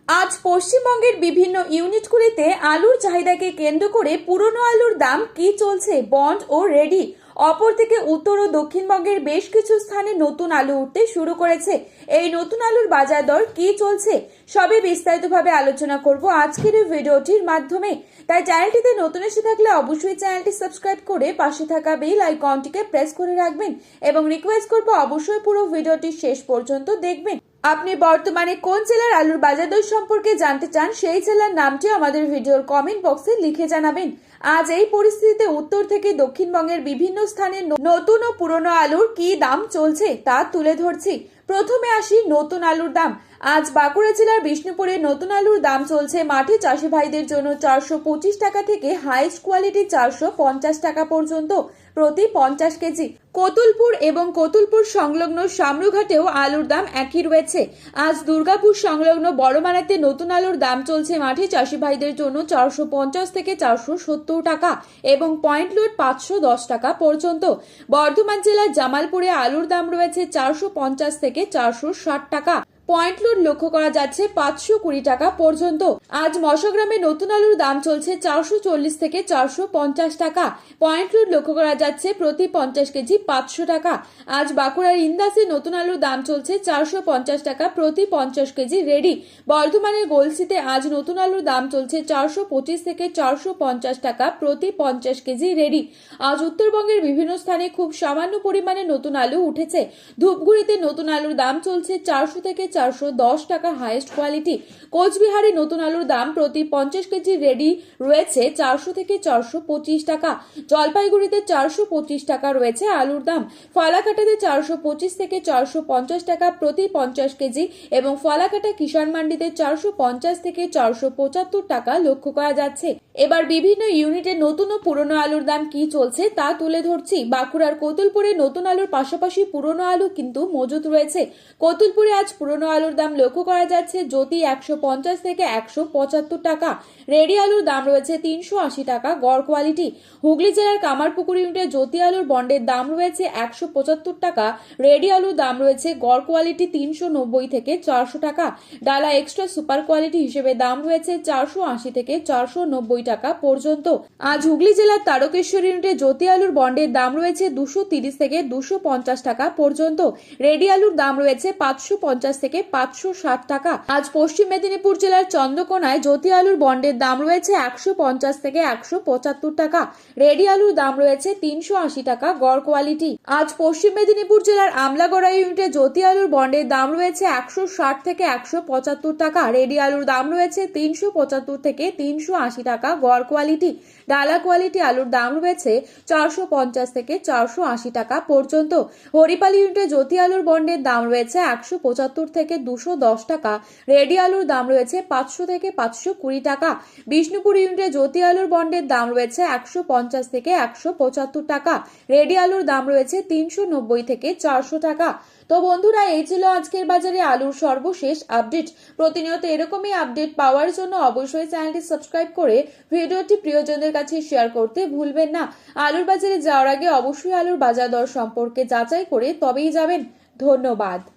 আজ পশ্চিমবঙ্গের বিভিন্ন ইউনিটগুলিতে আলুর চাহিদাকে কেন্দ্র করে পুরনো আলুর দাম কি চলছে বন্ড ও রেডি। অপরদিকে উত্তর ও দক্ষিণবঙ্গের বেশ কিছু স্থানে নতুন আলু উঠতে শুরু করেছে। এই নতুন আলুর বাজার দর কি চলছে সবই বিস্তারিতভাবে আলোচনা করব আজকের এই ভিডিওটির মাধ্যমে। তাই চ্যানেলটিতে নতুন এসে থাকলে অবশ্যই চ্যানেলটি সাবস্ক্রাইব করে পাশে থাকা বেল আইকনটিকে প্রেস করে রাখবেন এবং রিকোয়েস্ট করব অবশ্যই পুরো ভিডিওটি শেষ পর্যন্ত দেখবেন। আপনি বর্তমানে কোন জেলার আলুর বাজার দর সম্পর্কে জানতে চান সেই জেলার নামটি আমাদের ভিডিওর কমেন্ট বক্সে লিখে জানাবেন। আজ এই পরিস্থিতিতে উত্তর থেকে দক্ষিণবঙ্গের বিভিন্ন স্থানে নতুন ও পুরনো আলুর কি দাম চলছে তা তুলে ধরছি। প্রথমে আসি নতুন আলুর দাম। আজ বাঁকুড়া জেলার বিষ্ণুপুরে নতুন আলুর দাম চলছে মাঠে চাষি ভাইদের জন্য 425 টাকা থেকে হাইস্ট কোয়ালিটি 450 টাকা পর্যন্ত প্রতি 50 কেজি। কতুলপুর এবং কতুলপুর সংলগ্ন শামরুঘাটেও আলুর দাম একই রয়েছে। আজ দুর্গাপুর সংলগ্ন বড়মারাতে নতুন আলুর দাম চলছে মাঠে চাষি ভাইদের জন্য 450 থেকে 470 টাকা এবং পয়েন্ট লোড 510 টাকা পর্যন্ত। বর্ধমান জেলার জামালপুরে আলুর দাম রয়েছে 450 থেকে 460 টাকা। পয়েন্ট লোড লক্ষ্য করা যাচ্ছে 520 টাকা পর্যন্ত। আজ মশগ্রামে নতুন আলুর দাম চলছে 440 থেকে 450 টাকা। পয়েন্ট লোড লক্ষ্য করা যাচ্ছে প্রতি 50 কেজি 500 টাকা। আজ বাঁকুড়ার ইন্দাসে নতুন আলুর দাম চলছে 450 টাকা প্রতি 50 কেজি রেডি। বর্ধমানের গোলসিতে আজ নতুন আলুর দাম চলছে 425 থেকে 450 টাকা প্রতি 50 কেজি রেডি। আজ উত্তরবঙ্গের বিভিন্ন স্থানে খুব সামান্য পরিমাণে নতুন আলু উঠেছে। ধূপগুড়িতে নতুন আলুর দাম চলছে 400 থেকে 410 টাকা হাইস্ট কোয়ালিটি। কোচবিহারে নতুন আলুর দাম প্রতি 50 কেজি রেডি রয়েছে 400 থেকে 425 টাকা। জলপাইগুড়িতে 425 টাকা রয়েছে আলুর দাম। ফালাকাটাতে 425 থেকে 450 টাকা প্রতি 50 কেজি এবং ফালাকাটা কিষাণ মান্ডিতে 450 থেকে 475 টাকা লক্ষ্য করা যাচ্ছে। এবার বিভিন্ন ইউনিটে নতুন ও পুরনো আলুর দাম কি চলছে তা তুলে ধরছি। বাঁকুড়ার কতুলপুরে নতুন আলুর পাশাপাশি পুরনো আলু কিন্তু মজুত রয়েছে। কতুলপুরে আজ পুরনো আলুর দাম লক্ষ্য করা যাচ্ছে জ্যোতি 150 থেকে 175 টাকা। রেডি আলুর দাম রয়েছে 380 টাকা গড় কোয়ালিটি। হুগলি জেলার কামারপুকুর ইউনিটে জ্যোতি আলুর বন্ডের দাম রয়েছে 175 টাকা। রেডি আলুর দাম রয়েছে গড় কোয়ালিটি 390 থেকে 400 টাকা। ডালা এক্সট্রা সুপার কোয়ালিটি হিসেবে দাম রয়েছে 480 থেকে 490 টাকা পর্যন্ত। আজ হুগলি জেলার তারকেশ্বর ইউনিটে জ্যোতি আলুর বন্ডের দাম রয়েছে 230 থেকে 250 টাকা পর্যন্ত। রেডি আলুর দাম রয়েছে 550 থেকে 560 টাকা। আজ পশ্চিম মেদিনীপুর জেলার চন্দ্রকোনায় জ্যোতি আলুর বন্ডের দাম রয়েছে 150 থেকে 175 টাকা। রেডি আলুর দাম রয়েছে 380 টাকা গড় কোয়ালিটি। আজ পশ্চিম মেদিনীপুর জেলার আমলাগড়া ইউনিটে জ্যোতি আলুর বন্ডের দাম রয়েছে 160 থেকে 175 টাকা। রেডি আলুর দাম রয়েছে 375 থেকে 380 টাকা গড় কোয়ালিটি। ডালা কোয়ালিটি আলুর দাম রয়েছে 450 থেকে 480 টাকা পর্যন্ত। হরিপাল ইউনিটে জ্যোতি আলুর বন্ডের দাম রয়েছে 175 থেকে 210 টাকা। রেডি আলুর দাম রয়েছে 500 থেকে 520 টাকা। বিষ্ণুপুর ইউনিটে জ্যোতি আলুর বন্ডের দাম রয়েছে 150 থেকে 175 টাকা। রেডি আলুর দাম রয়েছে 390 থেকে 400 টাকা। তো বন্ধুরা, এই ছিল আজকের বাজারে আলুর সর্বশেষ আপডেট। প্রতিনিয়ত এরকমই আপডেট পাওয়ার জন্য অবশ্যই চ্যানেলটি সাবস্ক্রাইব করে ভিডিওটি প্রিয়জনদের কাছে শেয়ার করতে ভুলবেন না। আলুর বাজারে যাওয়ার আগে অবশ্যই আলুর বাজার দর সম্পর্কে যাচাই করে তবেই যাবেন। ধন্যবাদ।